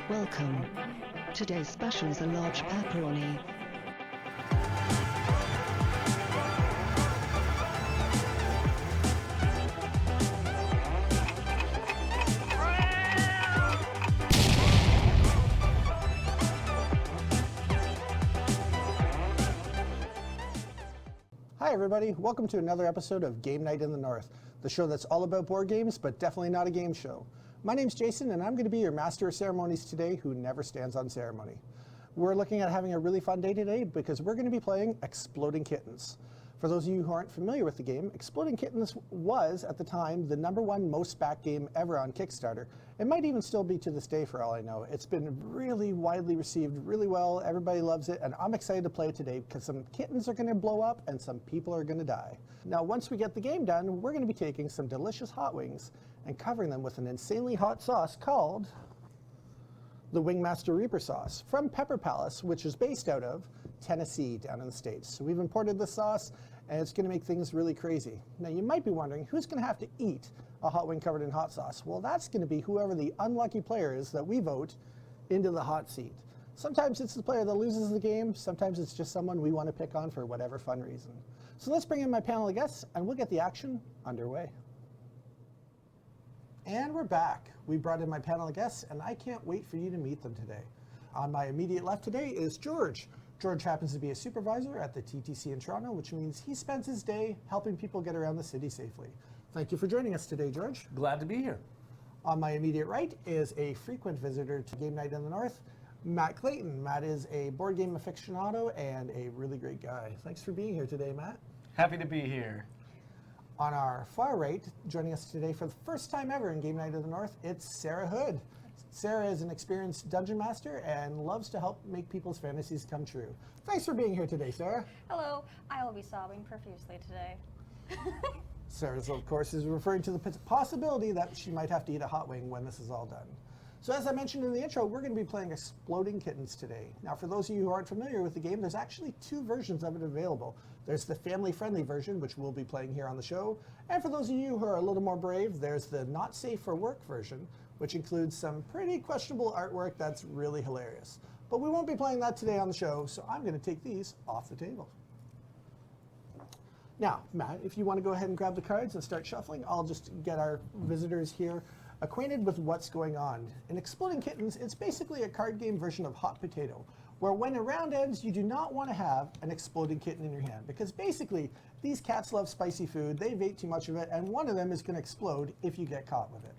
Welcome. Today's special is a large pepperoni. Hi everybody, welcome to another episode of Game Night in the North, the show that's all about board games, but definitely not a game show. My name's Jason, and I'm going to be your master of ceremonies today who never stands on ceremony. We're looking at having a really fun day today because we're going to be playing Exploding Kittens. For those of you who aren't familiar with the game, Exploding Kittens was, at the time, the #1 most backed game ever on Kickstarter. It might even still be to this day for all I know. It's been really widely received really well, everybody loves it, and I'm excited to play it today because some kittens are going to blow up and some people are going to die. Now, once we get the game done, we're going to be taking some delicious hot wings and covering them with an insanely hot sauce called the Wingmaster Reaper sauce from Pepper Palace, which is based out of Tennessee down in the States. So we've imported this sauce and it's going to make things really crazy. Now you might be wondering, who's going to have to eat a hot wing covered in hot sauce? Well, that's going to be whoever the unlucky player is that we vote into the hot seat. Sometimes it's the player that loses the game, sometimes it's just someone we want to pick on for whatever fun reason. So let's bring in my panel of guests and we'll get the action underway. And we're back. We brought in my panel of guests, and I can't wait for you to meet them today. On my immediate left today is George. George happens to be a supervisor at the TTC in Toronto, which means he spends his day helping people get around the city safely. Thank you for joining us today, George. Glad to be here. On my immediate right is a frequent visitor to Game Night in the North, Matt Clayton. Matt is a board game aficionado and a really great guy. Thanks for being here today, Matt. Happy to be here. On our far right, joining us today for the first time ever in Game Night of the North, it's Sarah Hood. Sarah is an experienced dungeon master and loves to help make people's fantasies come true. Thanks for being here today, Sarah. Hello, I will be sobbing profusely today. Sarah, of course, is referring to the possibility that she might have to eat a hot wing when this is all done. So as I mentioned in the intro, we're going to be playing Exploding Kittens today. Now, for those of you who aren't familiar with the game, there's actually 2 versions of it available. There's the family-friendly version, which we'll be playing here on the show. And for those of you who are a little more brave, there's the not safe for work version, which includes some pretty questionable artwork that's really hilarious. But we won't be playing that today on the show, so I'm going to take these off the table. Now, Matt, if you want to go ahead and grab the cards and start shuffling, I'll just get our visitors here acquainted with what's going on. In Exploding Kittens, it's basically a card game version of Hot Potato, where when a round ends, you do not want to have an exploding kitten in your hand, because basically, these cats love spicy food, they've ate too much of it, and one of them is going to explode if you get caught with it.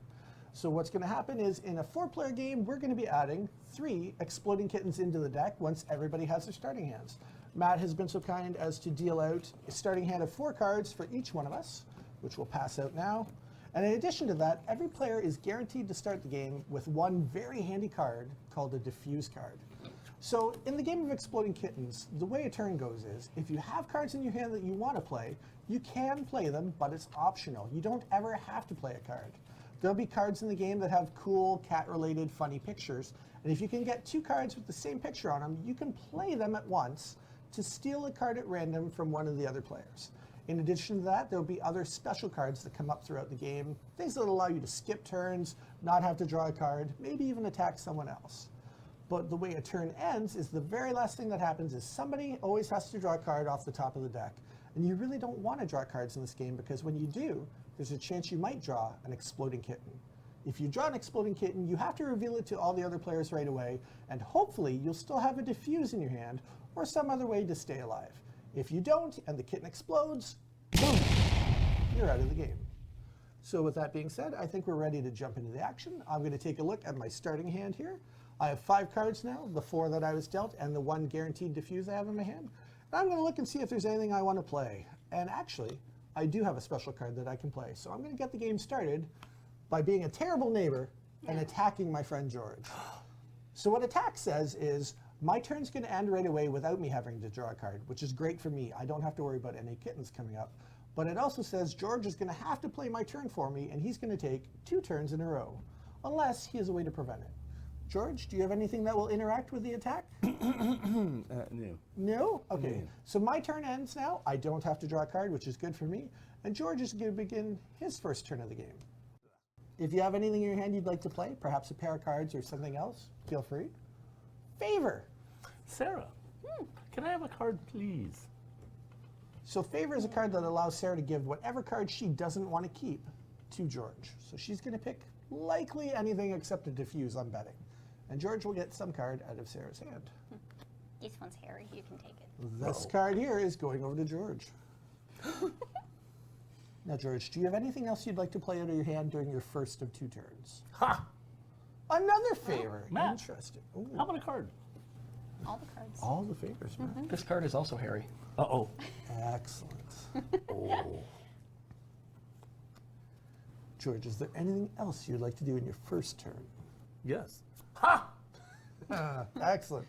So what's going to happen is, in a 4-player game, we're going to be adding 3 exploding kittens into the deck once everybody has their starting hands. Matt has been so kind as to deal out a starting hand of 4 cards for each one of us, which we'll pass out now. And in addition to that, every player is guaranteed to start the game with one very handy card called a defused card. So in the game of Exploding Kittens, the way a turn goes is, if you have cards in your hand that you want to play, you can play them, but it's optional. You don't ever have to play a card. There'll be cards in the game that have cool cat-related funny pictures, and if you can get 2 cards with the same picture on them, you can play them at once to steal a card at random from one of the other players. In addition to that, there'll be other special cards that come up throughout the game, things that allow you to skip turns, not have to draw a card, maybe even attack someone else. But the way a turn ends is the very last thing that happens is somebody always has to draw a card off the top of the deck. And you really don't want to draw cards in this game because when you do, there's a chance you might draw an exploding kitten. If you draw an exploding kitten, you have to reveal it to all the other players right away, and hopefully you'll still have a defuse in your hand or some other way to stay alive. If you don't, and the kitten explodes, boom, you're out of the game. So with that being said, I think we're ready to jump into the action. I'm going to take a look at my starting hand here. I have 5 cards now, the 4 that I was dealt, and the 1 guaranteed defuse I have in my hand. And I'm going to look and see if there's anything I want to play. And actually, I do have a special card that I can play. So I'm going to get the game started by being a terrible neighbor and attacking my friend George. So what attack says is, my turn's going to end right away without me having to draw a card, which is great for me. I don't have to worry about any kittens coming up. But it also says George is going to have to play my turn for me, and he's going to take 2 turns in a row, unless he has a way to prevent it. George, do you have anything that will interact with the attack? No. No? Okay. No. So my turn ends now. I don't have to draw a card, which is good for me. And George is going to begin his first turn of the game. If you have anything in your hand you'd like to play, perhaps a pair of cards or something else, feel free. Favor. Sarah, can I have a card, please? So favor is a card that allows Sarah to give whatever card she doesn't want to keep to George. So she's going to pick likely anything except a diffuse, I'm betting. And George will get some card out of Sarah's hand. This one's hairy. You can take it. This card here is going over to George. Now, George, do you have anything else you'd like to play out of your hand during your first of 2 turns? Ha! Another favor. Matt. Interesting. Ooh. How about a card? All the cards. All the favors, man. This card is also hairy. Uh-oh. Excellent. Oh. George, is there anything else you'd like to do in your first turn? Yes. Ha! Excellent.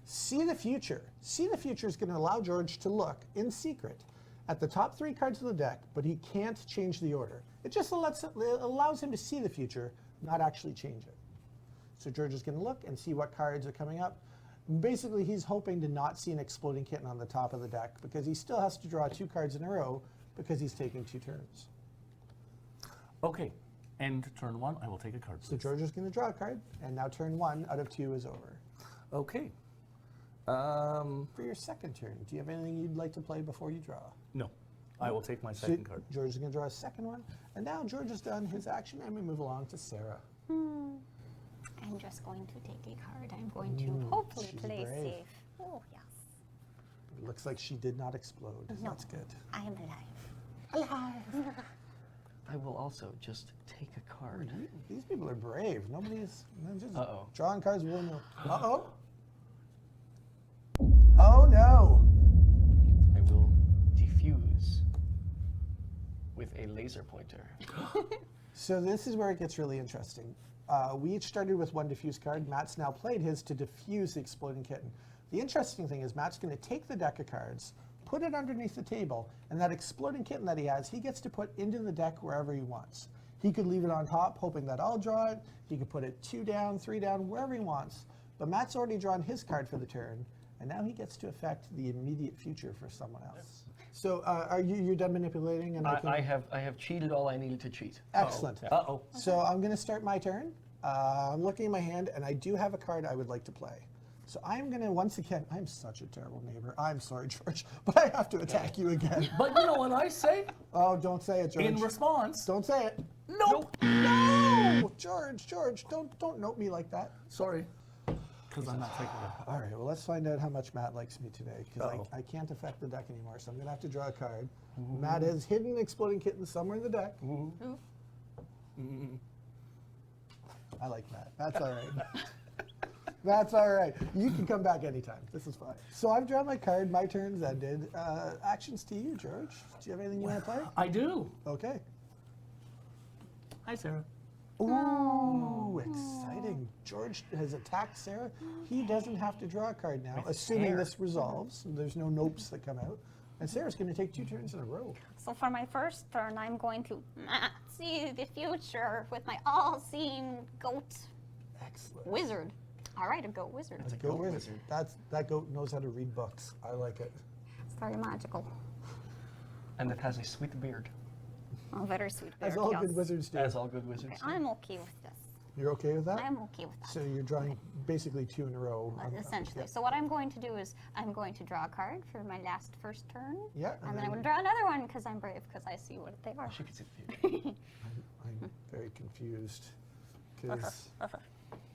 See the future. See the future is going to allow George to look in secret at the top 3 cards of the deck, but he can't change the order. It just allows him to see the future, not actually change it. So George is going to look and see what cards are coming up. Basically, he's hoping to not see an Exploding Kitten on the top of the deck because he still has to draw 2 cards in a row because he's taking 2 turns. Okay. End turn 1. I will take a card, So please. George is going to draw a card, and now turn 1 out of 2 is over. Okay. For your second turn, do you have anything you'd like to play before you draw? No. I will take my So second card. George is going to draw a second one, and now George has done his action, and we move along to Sarah. I'm just going to take a card. I'm going to hopefully she's play brave. safe. Oh, yes. It looks like she did not explode. No. That's good. I am alive. Alive. I will also just take a card. These people are brave. Nobody's just Uh-oh. drawing cards willy-nilly. Uh-oh. Oh, no. I will defuse with a laser pointer. So this is where it gets really interesting. We each started with 1 diffuse card. Matt's now played his to diffuse the Exploding Kitten. The interesting thing is Matt's going to take the deck of cards, put it underneath the table, and that Exploding Kitten that he has, he gets to put into the deck wherever he wants. He could leave it on top, hoping that I'll draw it. He could put it 2 down, 3 down, wherever he wants. But Matt's already drawn his card for the turn, and now he gets to affect the immediate future for someone else. So are you done manipulating? And I have cheated all I needed to cheat. Excellent. Uh-oh. So I'm going to start my turn. I'm looking at my hand, and I do have a card I would like to play. So I'm going to, once again, I'm such a terrible neighbor. I'm sorry, George, but I have to attack you again. But you know what I say? Oh, don't say it, George. In response. Don't say it. Nope. No! George, don't note me like that. Sorry. Because I'm not taking it. All right, well, let's find out how much Matt likes me today, because Uh-oh. I can't affect the deck anymore, so I'm going to have to draw a card. Matt has hidden Exploding Kitten somewhere in the deck. I like Matt. That's all right. That's all right. You can come back anytime. This is fine. So I've drawn my card. My turn's ended. Actions to you, George. Do you have anything you want to play? I do. Okay. Hi, Sarah. Ooh, exciting. George has attacked Sarah. He doesn't have to draw a card now, assuming this resolves. There's no nopes that come out. And Sarah's going to take 2 turns in a row. So for my first turn, I'm going to see the future with my all-seeing goat Excellent. wizard. All right, a goat wizard. That's a goat wizard. That goat knows how to read books. I like it. It's very magical. And it has a sweet beard, Oh, very sweet. As beard, all yes. good wizards do. as all good wizards Okay, do. I'm okay with this. You're okay with that? I'm okay with that. So you're drawing basically 2 in a row. Essentially. Yeah. So what I'm going to do is I'm going to draw a card for my first turn. Yeah, And then I'm going to draw another one because I'm brave because I see what they are. She can see the future. I'm very confused. 'Cause-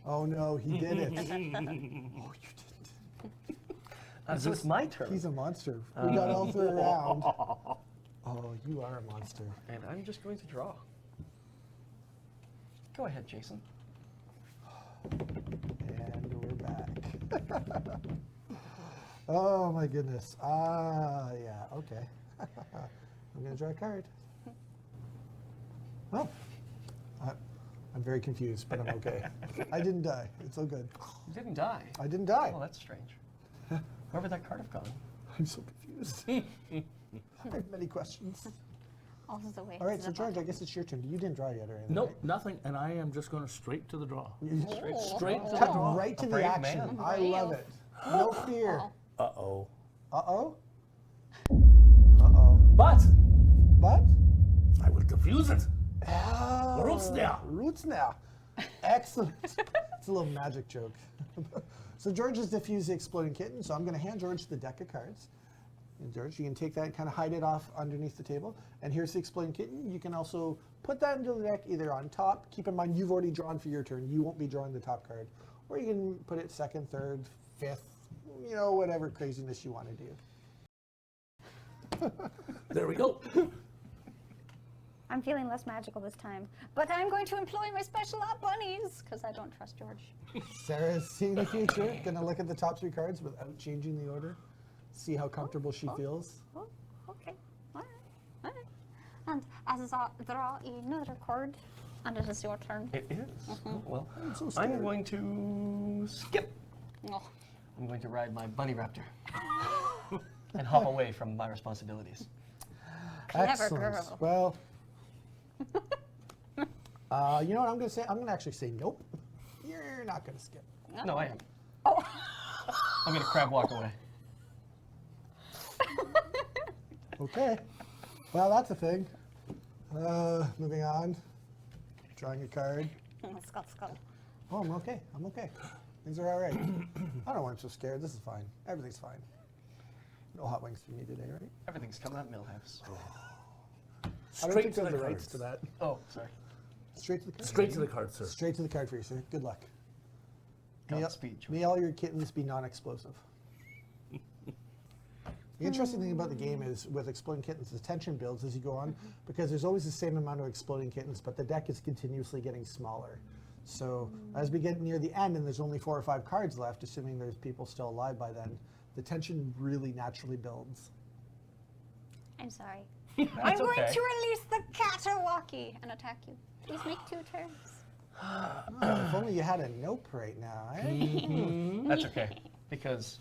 oh no, he did it. Oh, you didn't. So it's my turn. He's a monster. We got all 3 around. Oh, you are a monster. And I'm just going to draw. Go ahead, Jason. And we're back. Oh my goodness. Yeah, okay. I'm going to draw a card. Well, I'm very confused, but I'm okay. I didn't die. It's all good. You didn't die. I didn't die. Oh, that's strange. Where would that card have gone? I'm so confused. I have many questions. Also the way. All right, to so the George, I bottom. guess it's your turn. You didn't draw yet or anything, Nope, right? nothing. And I am just going straight to the draw. You Straight to the cut draw. right to A the brave action. man. I love it. No fear. Uh-oh. Uh-oh. Uh-oh. But But? I will diffuse it. Oh. World Roots now. Roots now. Excellent. It's a little magic joke. So George has diffused the Exploding Kitten, so I'm going to hand George the deck of cards. And George, you can take that and kind of hide it off underneath the table. And here's the Exploding Kitten. You can also put that into the deck either on top. Keep in mind, you've already drawn for your turn. You won't be drawing the top card. Or you can put it second, third, fifth, you know, whatever craziness you want to do. There we go. I'm feeling less magical this time. But I'm going to employ my special op bunnies, because I don't trust George. Sarah's seeing the future. Going to look at the top 3 cards without changing the order. See how comfortable she feels. Oh, okay. All right. All right. And as I draw another card, and it is your turn. It is. Oh, well, so I'm scared. going to skip. Oh. I'm going to ride my bunny raptor and hop away from my responsibilities. Clever Excellent. girl. Well, you know what I'm going to say? I'm going to actually say nope. You're not going to skip. No, I am. Oh. I'm going to crab walk away. Okay. Well, that's a thing. Moving on. Drawing a card. Skull, skull. Oh, I'm okay. I'm okay. Things are all right. I don't know why I'm so scared. This is fine. Everything's fine. No hot wings for me today, right? Everything's coming at Millhouse. I don't Straight think to there's the the rights cards. to that. Oh, sorry. Straight to the card. Straight to the card, sir. Straight to the card for you, sir. Good luck. Godspeed, George. May all your kittens be non-explosive. The interesting thing about the game is with Exploding Kittens, the tension builds as you go on because there's always the same amount of Exploding Kittens, but the deck is continuously getting smaller. So as we get near the end and there's only 4 or 5 cards left, assuming there's people still alive by then, the tension really naturally builds. I'm sorry. That's I'm going okay. to release the Caterwalkie and attack you. Please make 2 turns. If only you had a nope right now, eh? That's okay, because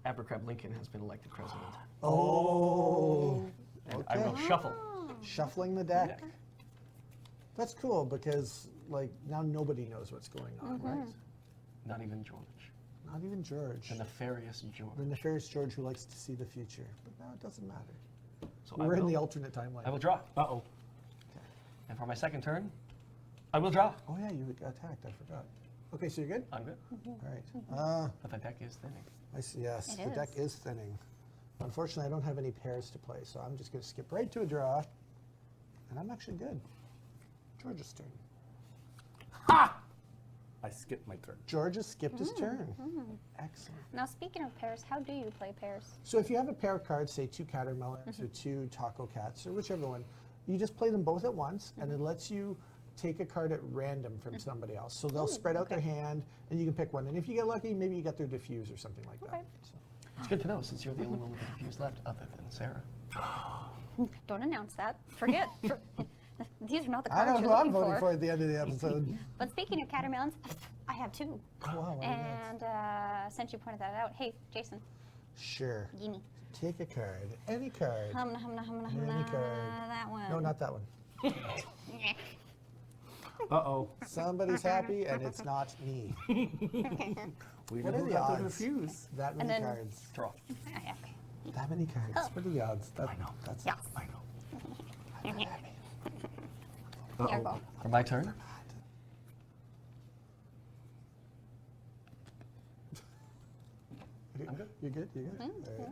Abercrab Lincoln has been elected president. Oh, And I will shuffle. shuffling the deck. That's cool because like now nobody knows what's going on, right? Not even George. Not even George. The nefarious George. The nefarious George who likes to see the future. But now it doesn't matter. So We're in the alternate timeline. I will draw. Uh-oh. And for my second turn, I will draw. Oh yeah, you got attacked. I forgot. Okay, so you're good? I'm good. All right. But the deck is thinning. I see, yes, It the deck is thinning. Unfortunately, I don't have any pairs to play, so I'm just going to skip right to a draw. And I'm actually good. George's turn. I skipped my turn. George has skipped his turn. Excellent. Now, speaking of pairs, how do you play pairs? So if you have a pair of cards, say 2 catermelons or 2 taco cats or whichever one, you just play them both at once and it lets you take a card at random from somebody else. So they'll spread out their hand and you can pick one. And if you get lucky, maybe you get their diffuse or something like that. Okay. So, It's good to know since you're the only one with a diffuse left other than Sarah. Don't announce that. Forget. These are not the I cards know you're who I'm looking voting for at the end of the episode. But speaking of catermelons, I have 2. Oh, wow, what are those? And since you pointed that out, hey, Jason, Sure. gimme. Take a card. Any card. Humna, humna, humna, Any humna. card. That one. No, not that one. Uh-oh. Somebody's happy and it's not me. We What know are who the got the odds? refuse. That many then- cards. Draw. Okay. That many cards. What are the odds? That, I know. That's Yes. I know. I'm not happy. Here you go. For my turn, I'm good. You're good? You're good? All right.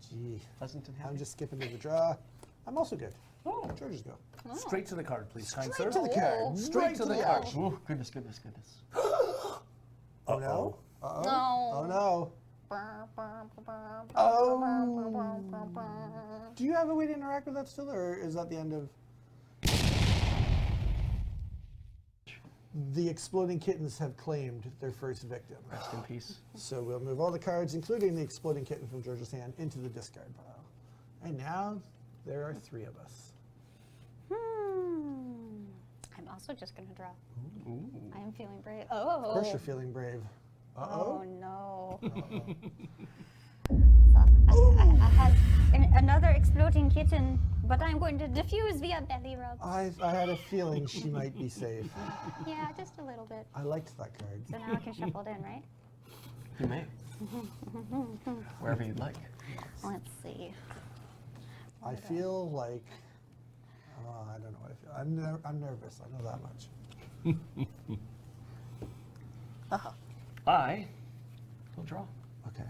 Gee. Pleasanton I'm happy. just skipping to the draw. I'm also good. Oh. George's go. Straight to the card, please, kind Straight sir. to the card. Straight to the card. Oh, goodness, goodness, goodness. Oh no? Uh-oh. No. Oh no. Oh. Do you have a way to interact with that still, or is that the end of... The Exploding Kittens have claimed their first victim. Rest in peace. So we'll move all the cards, including the Exploding Kitten from George's hand, into the discard pile. And now there are 3 of us. I'm also just going to draw. Ooh. I am feeling brave. Oh. Of course you're feeling brave. Oh, Uh-oh. no. So, I have another exploding kitten, but I'm going to diffuse via belly rub. I had a feeling she might be safe. Yeah, just a little bit. I liked that card. So now I can shuffle it in, right? You may. Wherever you'd like. Let's see. I feel like Oh, I don't know what I feel. I'm nervous. I know that much. I will draw. Okay.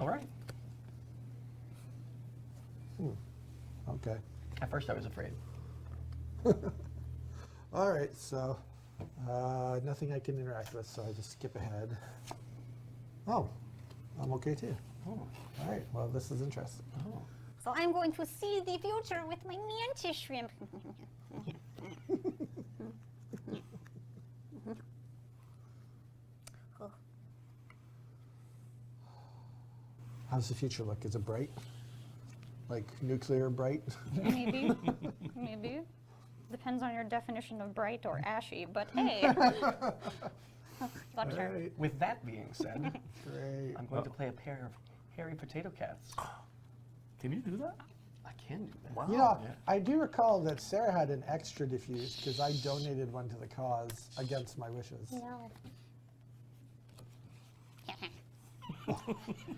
All right. Okay. At first, I was afraid. All right. So nothing I can interact with, so I just skip ahead. Oh, I'm okay too. Oh. All right. Well, this is interesting. Oh. So I'm going to see the future with my mantis shrimp. How's the future look? Is it bright? Like nuclear bright? Maybe. Maybe. Depends on your definition of bright or ashy, but hey. Got All your- right. With that being said, Great. I'm going to play a pair of hairy potato cats. Can you do that? I can do that. Wow. You know, Yeah. I do recall that Sarah had an extra diffuse because I donated one to the cause against my wishes. No.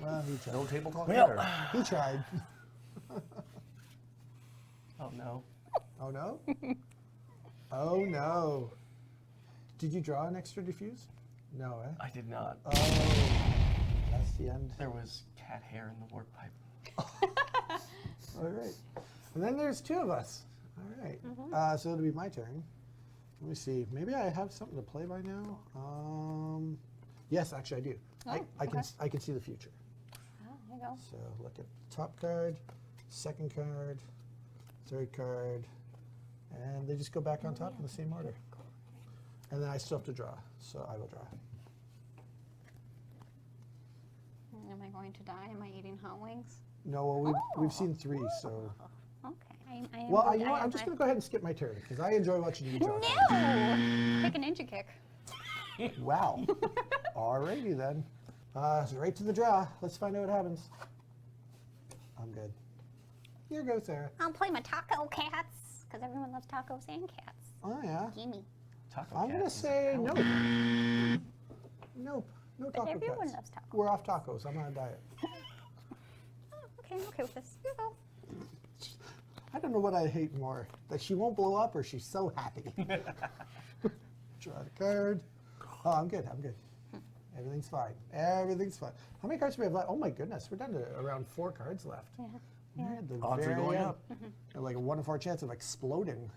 Well, he tried. No table talk Well, there. He tried. Oh no. Oh no? Oh no. Did you draw an extra diffuse? No, eh? I did not. Oh, that's the end. There was cat hair in the work pipe. All right. And then there's two of us. All right. So it'll be my turn. Let me see. Maybe I have something to play by now. Yes, actually I do. Oh, I can okay. I can see the future. Oh, there you go. So look at the top card, second card, third card, and they just go back on top in the same order. And then I still have to draw, so I will draw. Am I going to die? Am I eating hot wings? No, well, we've seen three, so. Okay. I am Well, going- you know what? I- I'm just I- going to go ahead and skip my turn because I enjoy watching you draw. No! Take a ninja kick. Wow. Alrighty then. So right to the draw. Let's find out what happens. I'm good. Here goes Sarah. I'll play my taco cats, because everyone loves tacos and cats. Oh yeah. Gimme. Taco I'm cat gonna is say out. nope. Nope. No taco everyone cats. loves tacos. We're off tacos. I'm on a diet. Okay, I'm okay with this. You go. I don't know what I hate more, that she won't blow up or she's so happy. Draw the card. Oh, I'm good. I'm good. Everything's fine. Everything's fine. How many cards do we have left? Oh my goodness, we're down to around 4 cards left. Yeah. We're at the Odds are very going end. up. Like a 1 in 4 chance of exploding.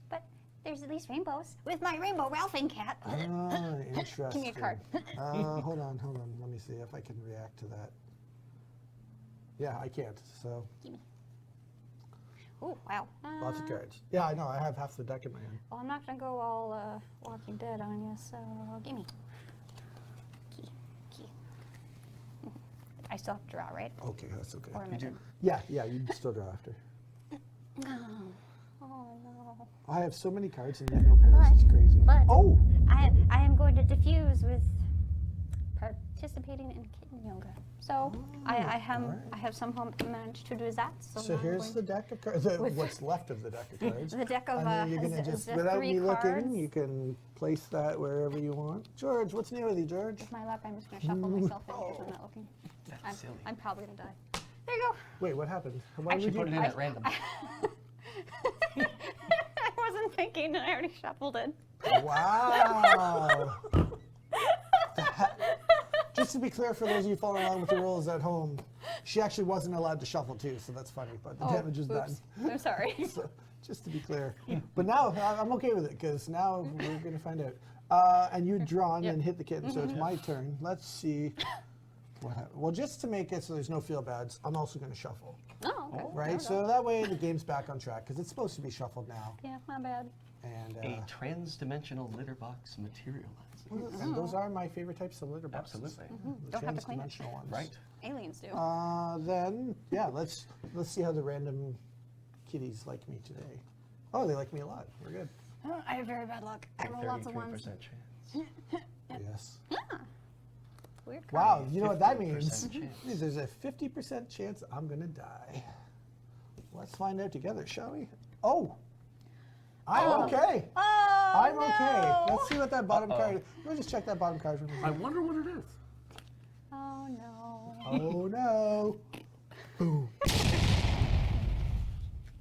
But there's at least rainbows with my rainbow Ralphing cat. Ah, interesting. Give me a card. Hold on. Let me see if I can react to that. Yeah, I can't. So Gimme. Oh, wow. lots of cards. Yeah, I know. I have half the deck in my hand. Well, I'm not going to go all Walking Dead on you, so gimme. Key. I still have to draw, right? Okay, that's okay. Or am I done? Yeah, you can still draw after. Oh, no. I have so many cards and yet no pairs. It's crazy. But Oh! I am going to diffuse with participating in kitten yoga. So I have somehow managed to do that. So, So now I'm here's going the deck of cards. What's left of the deck of cards. The deck of And then you're the- gonna just, the without 3 me looking, cards. you can place that wherever you want. George, what's new with you, George? With my luck, I'm just going to shuffle myself in because I'm not looking. That's silly. I'm probably going to die. There you go. Wait, what happened? Why Actually would put it you? in at random. I wasn't thinking, and I already shuffled it. Wow. Just to be clear for those of you following along with the rules at home, she actually wasn't allowed to shuffle too, so that's funny, but the damage is done. Oops. I'm sorry. So, just to be clear. But now I'm okay with it because now we're going to find out. And you'd drawn and hit the kitten, so it's my turn. Let's see what happens. Well, just to make it so there's no feel bads, I'm also going to shuffle. Oh, okay. Right? So that way the game's back on track because it's supposed to be shuffled now. Yeah, my bad. And, A trans-dimensional litter box materializes. and those are my favorite types of litter boxes. Absolutely. The Don't have to clean it. trans-dimensional ones. Right. Aliens do. Then, yeah, let's see how the random kitties like me today. Oh, they like me a lot. We're good. I have very bad luck. I roll lots of 33% ones. chance. Yes. Weird card. Wow, you know what that 50% means? chance. Means there's a 50% chance I'm gonna die. Let's find out together, shall we? Oh, I'm okay. Oh, I'm no. okay. Let's see what that bottom card. Let me just check that bottom card for me. I wonder what it is. Oh, no. Oh no. Boom.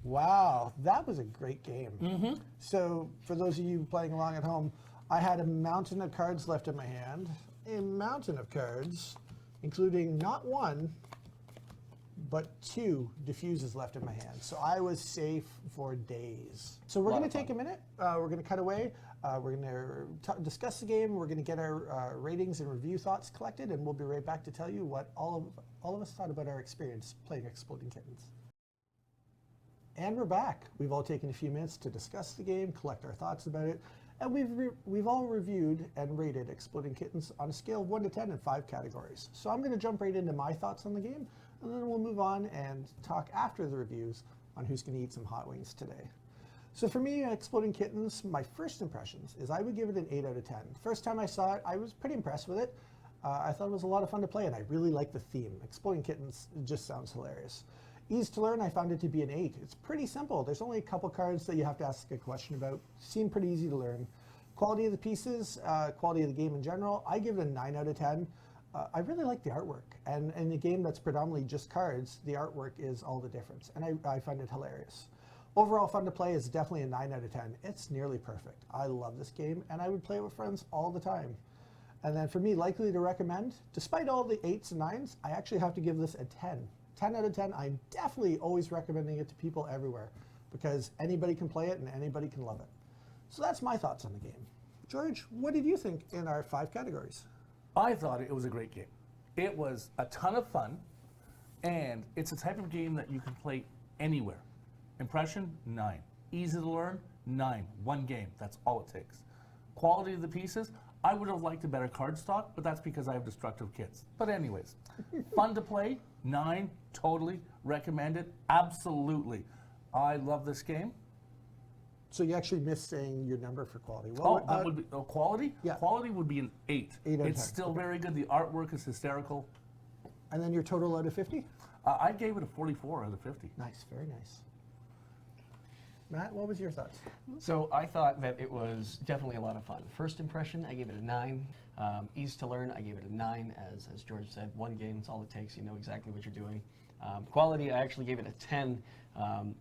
Wow, that was a great game. So for those of you playing along at home, I had a mountain of cards left in my hand. A mountain of cards, including not one, but 2 diffuses left in my hand. So I was safe for days. So we're going to take a minute. We're going to cut away. We're going to discuss the game. We're going to get our ratings and review thoughts collected, and we'll be right back to tell you what all of us thought about our experience playing Exploding Kittens. And we're back. We've all taken a few minutes to discuss the game, collect our thoughts about it, and we've all reviewed and rated Exploding Kittens on a scale of 1 to 10 in 5 categories. So I'm going to jump right into my thoughts on the game, and then we'll move on and talk after the reviews on who's going to eat some hot wings today. So for me, Exploding Kittens, my first impressions is I would give it an 8 out of 10. First time I saw it, I was pretty impressed with it. I thought it was a lot of fun to play, and I really like the theme. Exploding Kittens just sounds hilarious. Ease to learn, I found it to be an 8. It's pretty simple. There's only a couple cards that you have to ask a question about. Seem pretty easy to learn. Quality of the pieces, quality of the game in general, I give it a 9 out of 10. I really like the artwork. And in a game that's predominantly just cards, the artwork is all the difference. And I find it hilarious. Overall fun to play is definitely a 9 out of 10. It's nearly perfect. I love this game, and I would play it with friends all the time. And then for me, likely to recommend, despite all the 8s and 9s, I actually have to give this a 10. 10 out of 10, I'm definitely always recommending it to people everywhere because anybody can play it and anybody can love it. So that's my thoughts on the game. George, what did you think in our 5 categories? I thought it was a great game. It was a ton of fun, and it's a type of game that you can play anywhere. Impression, 9. Easy to learn, 9. One game, that's all it takes. Quality of the pieces, I would have liked a better card stock, but that's because I have destructive kids. But anyways, fun to play, 9, totally recommend it, absolutely. I love this game. So you actually missed saying your number for quality. That would be quality? Yeah. Quality would be an 8. 8 out of It's 10. still very good. The artwork is hysterical. And then your total out of 50? I gave it a 44 out of 50. Nice, very nice. Matt, what was your thoughts? So I thought that it was definitely a lot of fun. First impression, I gave it a 9. Ease to learn, I gave it a 9. As George said, one game, it's all it takes. You know exactly what you're doing. Quality, I actually gave it a 10.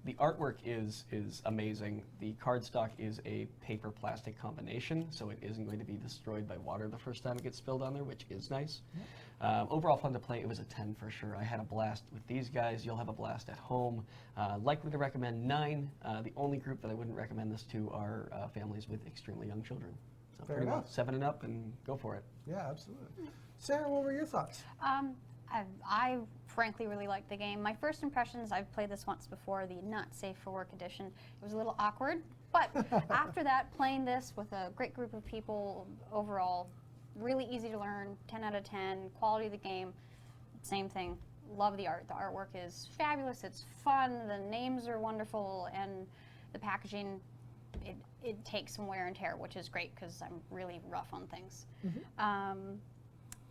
The artwork is amazing. The cardstock is a paper-plastic combination, so it isn't going to be destroyed by water the first time it gets spilled on there, which is nice. Overall fun to play, it was a 10 for sure. I had a blast with these guys. You'll have a blast at home. Likely to recommend 9. The only group that I wouldn't recommend this to are families with extremely young children. So Fair pretty enough. well 7 and up, and go for it. Yeah, absolutely. Sarah, what were your thoughts? I frankly really liked the game. My first impressions, I've played this once before, the Not Safe for Work edition. It was a little awkward, but after that, playing this with a great group of people, overall, really easy to learn, 10 out of 10. Quality of the game, same thing. Love the art. The artwork is fabulous. It's fun. The names are wonderful, and the packaging, it takes some wear and tear, which is great because I'm really rough on things.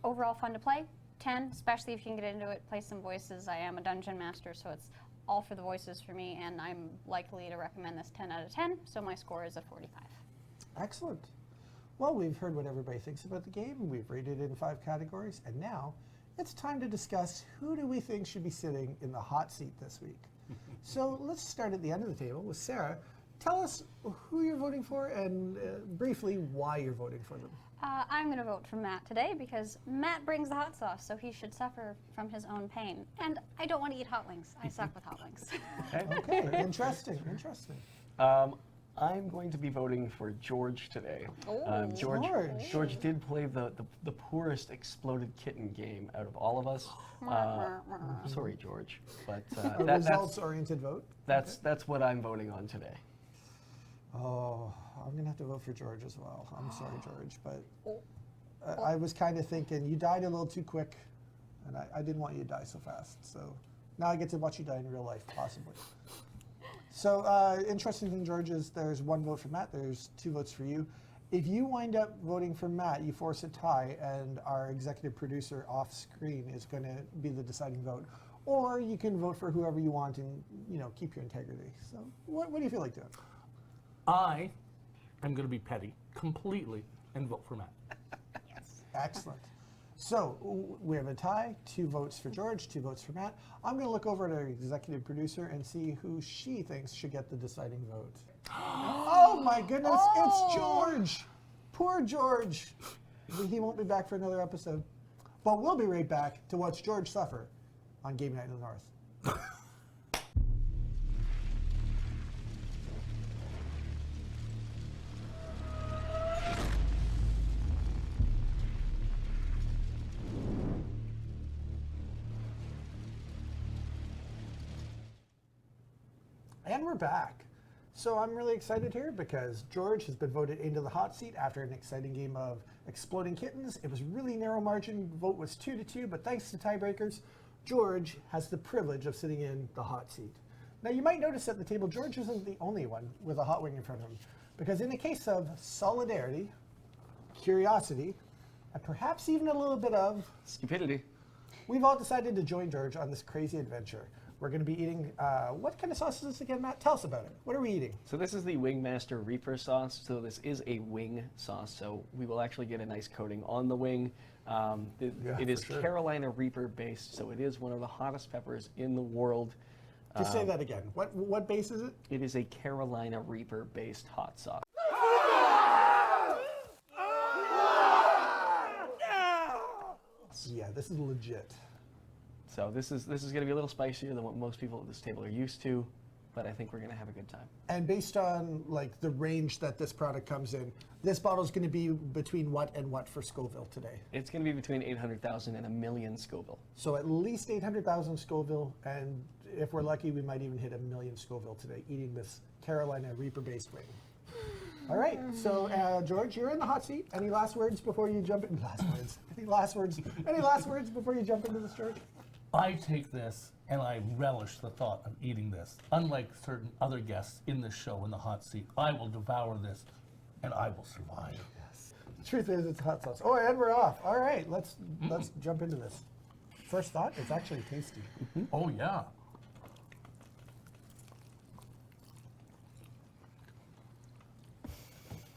Overall fun to play. 10, especially if you can get into it, play some voices. I am a dungeon master, so it's all for the voices for me, and I'm likely to recommend this 10 out of 10, so my score is a 45. Excellent. Well, we've heard what everybody thinks about the game. We've rated it in 5 categories, and now it's time to discuss who do we think should be sitting in the hot seat this week. So let's start at the end of the table with Sarah. Tell us who you're voting for and briefly why you're voting for them. I'm going to vote for Matt today because Matt brings the hot sauce, so he should suffer from his own pain. And I don't want to eat hot wings. I suck with hot wings. Okay, interesting, interesting. I'm going to be voting for George today. Oh, George did play the poorest Exploded Kitten game out of all of us. Sorry, George, but A results-oriented vote? that's what I'm voting on today. Oh, I'm going to have to vote for George as well. I'm sorry, George, but I was kind of thinking you died a little too quick, and I didn't want you to die so fast. So now I get to watch you die in real life, possibly. So interesting thing, George, is there's 1 vote for Matt. There's 2 votes for you. If you wind up voting for Matt, you force a tie, and our executive producer off screen is going to be the deciding vote. Or you can vote for whoever you want and keep your integrity. So what do you feel like doing? I am going to be petty completely and vote for Matt. Excellent. So we have a tie, 2 votes for George, 2 votes for Matt. I'm going to look over at our executive producer and see who she thinks should get the deciding vote. Oh my goodness, it's George. Poor George. He won't be back for another episode. But we'll be right back to watch George suffer on Game Night in the North. And we're back. So I'm really excited here because George has been voted into the hot seat after an exciting game of Exploding Kittens. It was really narrow margin. Vote was 2-2, but thanks to tiebreakers, George has the privilege of sitting in the hot seat. Now you might notice at the table, George isn't the only one with a hot wing in front of him, because in the case of solidarity, curiosity, and perhaps even a little bit of Stupidity. we've all decided to join George on this crazy adventure. We're going to be eating, what kind of sauce is this again, Matt? Tell us about it. What are we eating? So this is the Wingmaster Reaper sauce. So this is a wing sauce. So we will actually get a nice coating on the wing. It is for sure. Carolina Reaper based. So it is one of the hottest peppers in the world. Just say that again. What base is it? It is a Carolina Reaper based hot sauce. Yeah, this is legit. So this is going to be a little spicier than what most people at this table are used to, but I think we're going to have a good time. And based on like the range that this product comes in, this bottle is going to be between what and what for Scoville today? It's going to be between 800,000 and 1 million Scoville. So at least 800,000 Scoville, and if we're lucky, we might even hit 1 million Scoville today eating this Carolina Reaper-based wing. All right, so George, you're in the hot seat. Any last words before you jump in? Any last words before you jump into this, George? I take this and I relish the thought of eating this. Unlike certain other guests in this show in the hot seat, I will devour this and I will survive. Yes. The truth is, it's hot sauce. Oh, and we're off. All right, let's jump into this. First thought, it's actually tasty. Oh, yeah.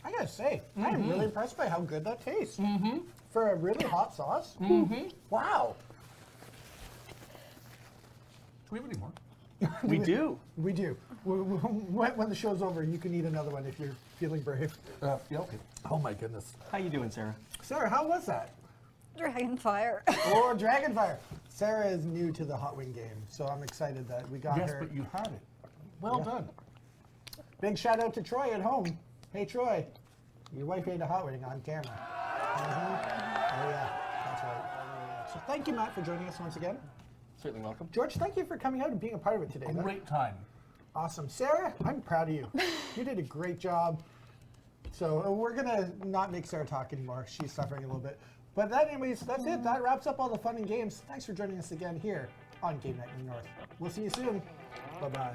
I gotta say, I am really impressed by how good that tastes. For a really hot sauce. Wow. Do we have any more? We do. We do. When the show's over, you can eat another one if you're feeling brave. Yeah, okay. Oh my goodness. How you doing, Sarah? Sarah, how was that? Dragon fire. Oh, Dragonfire. Sarah is new to the hot wing game, so I'm excited that we got Yes, her. but you had it. Well done. Big shout out to Troy at home. Hey, Troy, your wife ate a hot wing on camera. Oh, yeah, that's right. So thank you, Matt, for joining us once again. Certainly welcome. George, thank you for coming out and being a part of it today. Great time. Awesome. Sarah, I'm proud of you. You did a great job. So we're going to not make Sarah talk anymore. She's suffering a little bit. But anyways, that's it. That wraps up all the fun and games. Thanks for joining us again here on Game Night in the North. We'll see you soon. Bye-bye.